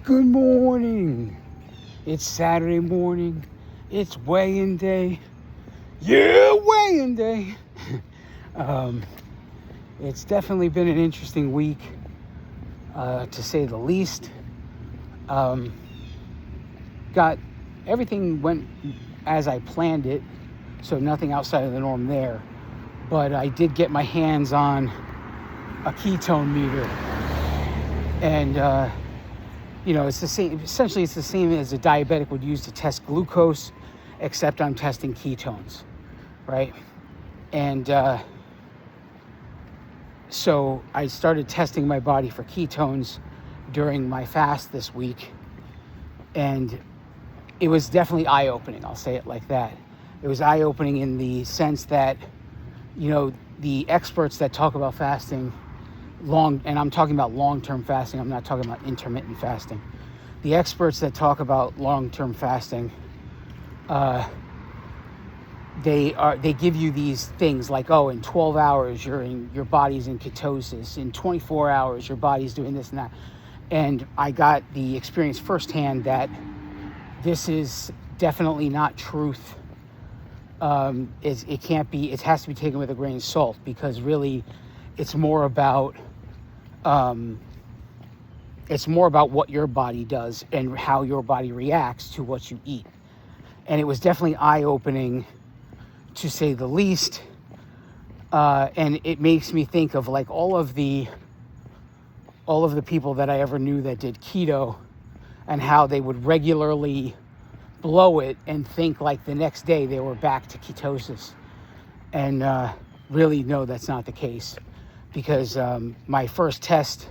Good morning. It's Saturday morning. It's weigh-in day. Yeah, weigh-in day. It's definitely been an interesting week, to say the least. Everything went as I planned it, so nothing outside of the norm there. But I did get my hands on a ketone meter, and it's the same. Essentially, it's the same as a diabetic would use to test glucose, except I'm testing ketones, right? And so I started testing my body for ketones during my fast this week, and it was definitely eye-opening. I'll say it like that. It was eye-opening in the sense that, the experts that talk about fasting and I'm talking about long-term fasting. I'm not talking about intermittent fasting. The experts that talk about long-term fasting, they give you these things like, in 12 hours your body's in ketosis. In 24 hours your body's doing this and that. And I got the experience firsthand that this is definitely not truth. It can't be. It has to be taken with a grain of salt, because really, it's more about what your body does and how your body reacts to what you eat. And it was definitely eye-opening, to say the least. And it makes me think of like all of the people that I ever knew that did keto, and how they would regularly blow it and think like the next day they were back to ketosis. And really, no, that's not the case, because my first test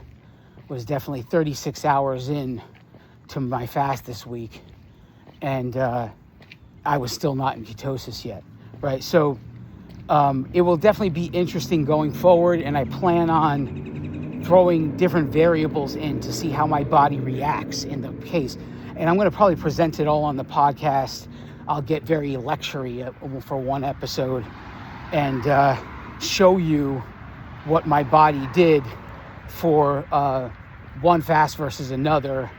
was definitely 36 hours in to my fast this week, and I was still not in ketosis yet, right? So it will definitely be interesting going forward, and I plan on throwing different variables in to see how my body reacts in the case. And I'm going to probably present it all on the podcast. I'll get very lecture-y for one episode and show you what my body did for one fast versus another.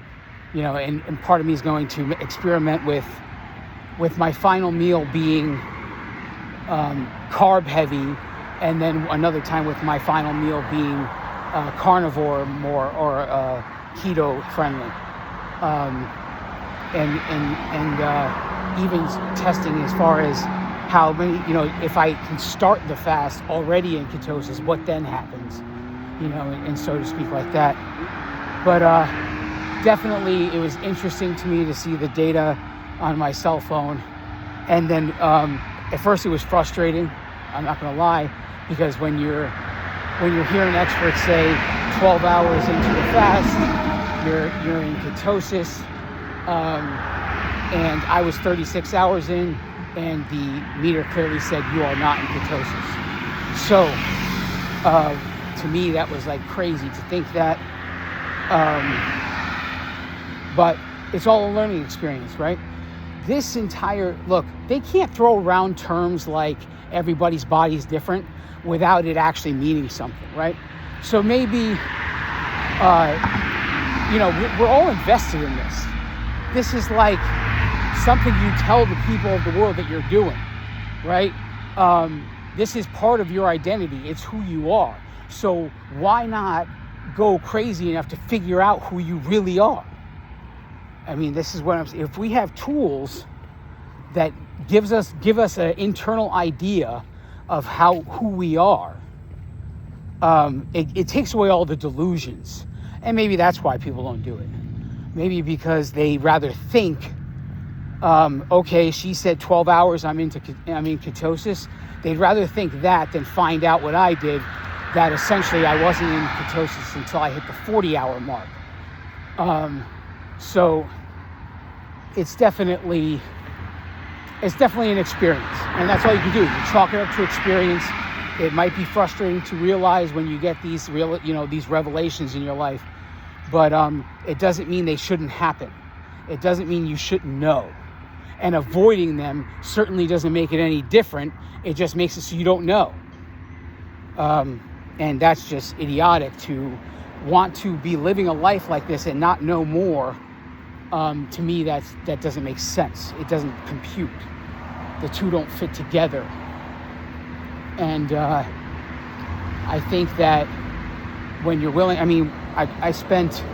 And part of me is going to experiment with my final meal being carb heavy, and then another time with my final meal being carnivore more, or keto friendly. And even testing as far as how many, if I can start the fast already in ketosis, what then happens, and so to speak, like that. But definitely it was interesting to me to see the data on my cell phone. And then at first it was frustrating, I'm not going to lie, because when you're hearing experts say 12 hours into the fast, you're in ketosis, and I was 36 hours in, and the meter clearly said you are not in ketosis. So to me, that was like crazy to think that. But it's all a learning experience, right? They can't throw around terms like everybody's body's different without it actually meaning something, right? So maybe, we're all invested in this. This is like something you tell the people of the world that you're doing, right? This is part of your identity. It's who you are. So why not go crazy enough to figure out who you really are? I mean, this is what I'm saying. If we have tools that give us an internal idea of who we are, it takes away all the delusions. And maybe that's why people don't do it. Maybe because they rather think, okay, she said 12 hours, I'm in ketosis. They'd rather think that than find out what I did, that essentially I wasn't in ketosis until I hit the 40-hour mark. So it's definitely an experience, and that's all you can do. You chalk it up to experience. It might be frustrating to realize when you get these revelations in your life, but it doesn't mean they shouldn't happen. It doesn't mean you shouldn't know. And avoiding them certainly doesn't make it any different. It just makes it so you don't know. And that's just idiotic to want to be living a life like this and not know more, to me, that doesn't make sense. It doesn't compute. The two don't fit together. And I think that when you're willing, I spent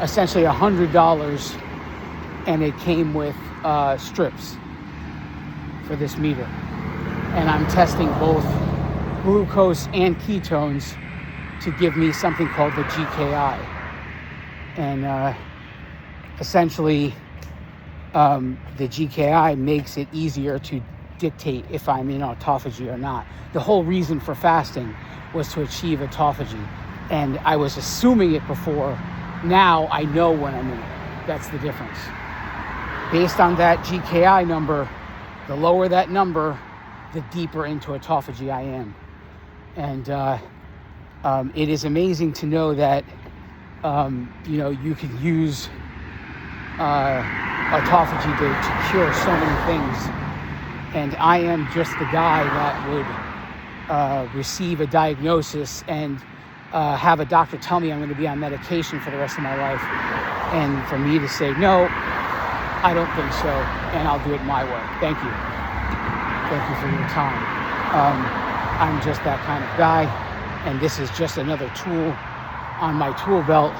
essentially $100, and it came with strips for this meter. And I'm testing both glucose and ketones to give me something called the GKI. And essentially, the GKI makes it easier to dictate if I'm in autophagy or not. The whole reason for fasting was to achieve autophagy. And I was assuming it before. Now I know when I'm in it. That's the difference. Based on that GKI number, the lower that number, the deeper into autophagy I am. And it is amazing to know that, you can use autophagy to cure so many things. And I am just the guy that would receive a diagnosis and have a doctor tell me I'm going to be on medication for the rest of my life. And for me to say, no, I don't think so, and I'll do it my way. Thank you. Thank you for your time. I'm just that kind of guy, and this is just another tool on my tool belt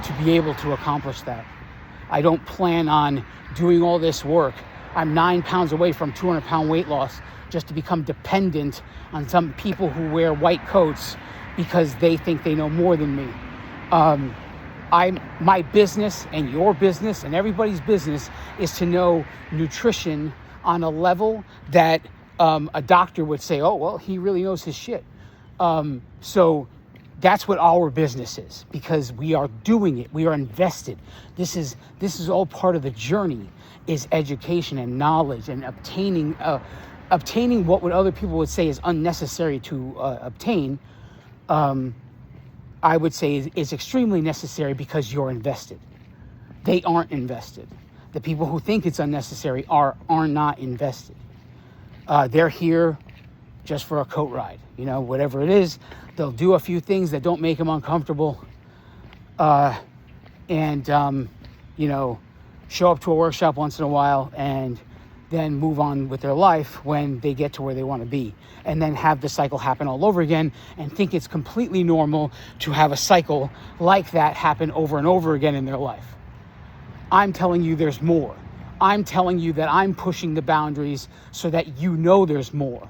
to be able to accomplish that. I don't plan on doing all this work. I'm 9 pounds away from 200-pound weight loss just to become dependent on some people who wear white coats because they think they know more than me. My business and your business and everybody's business is to know nutrition on a level that a doctor would say, oh, well, he really knows his shit. So that's what our business is, because we are doing it. We are invested. This is all part of the journey, is education and knowledge and obtaining what other people would say is unnecessary to obtain. I would say is extremely necessary because you're invested. They aren't invested. The people who think it's unnecessary are not invested. They're here just for a coat ride, whatever it is. They'll do a few things that don't make them uncomfortable, and show up to a workshop once in a while and then move on with their life when they get to where they want to be, and then have the cycle happen all over again and think it's completely normal to have a cycle like that happen over and over again in their life. I'm telling you there's more. I'm telling you that I'm pushing the boundaries so that there's more.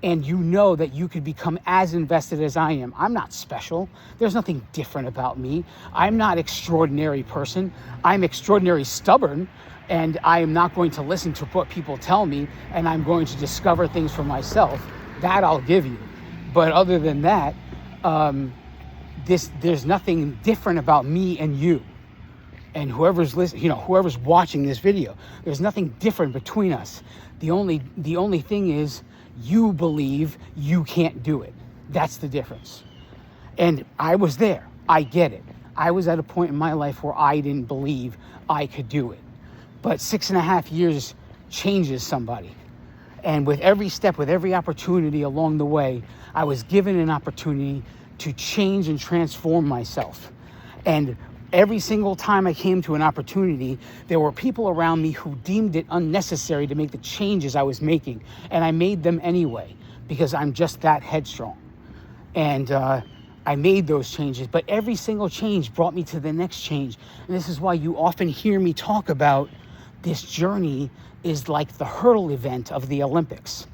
And that you could become as invested as I am. I'm not special. There's nothing different about me. I'm not extraordinary person. I'm extraordinary stubborn. And I am not going to listen to what people tell me, and I'm going to discover things for myself. That I'll give you. But other than that, there's nothing different about me and you. And whoever's listening, whoever's watching this video, there's nothing different between us. The only thing is you believe you can't do it. That's the difference. And I was there. I get it. I was at a point in my life where I didn't believe I could do it. But 6.5 years changes somebody. And with every step, with every opportunity along the way, I was given an opportunity to change and transform myself. And every single time I came to an opportunity, there were people around me who deemed it unnecessary to make the changes I was making. And I made them anyway, because I'm just that headstrong. And I made those changes, but every single change brought me to the next change. And this is why you often hear me talk about this journey is like the hurdle event of the Olympics.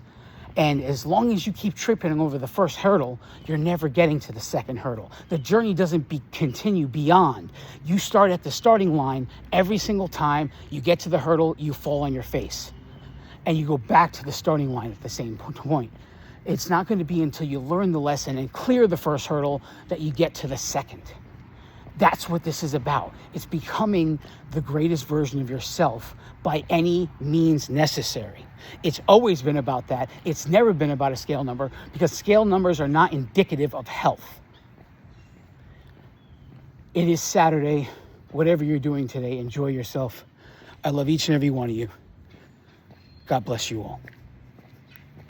And as long as you keep tripping over the first hurdle, you're never getting to the second hurdle. The journey doesn't continue beyond. You start at the starting line every single time you get to the hurdle, you fall on your face. And you go back to the starting line at the same point. It's not going to be until you learn the lesson and clear the first hurdle that you get to the second. That's what this is about. It's becoming the greatest version of yourself by any means necessary. It's always been about that. It's never been about a scale number, because scale numbers are not indicative of health. It is Saturday. Whatever you're doing today, enjoy yourself. I love each and every one of you. God bless you all.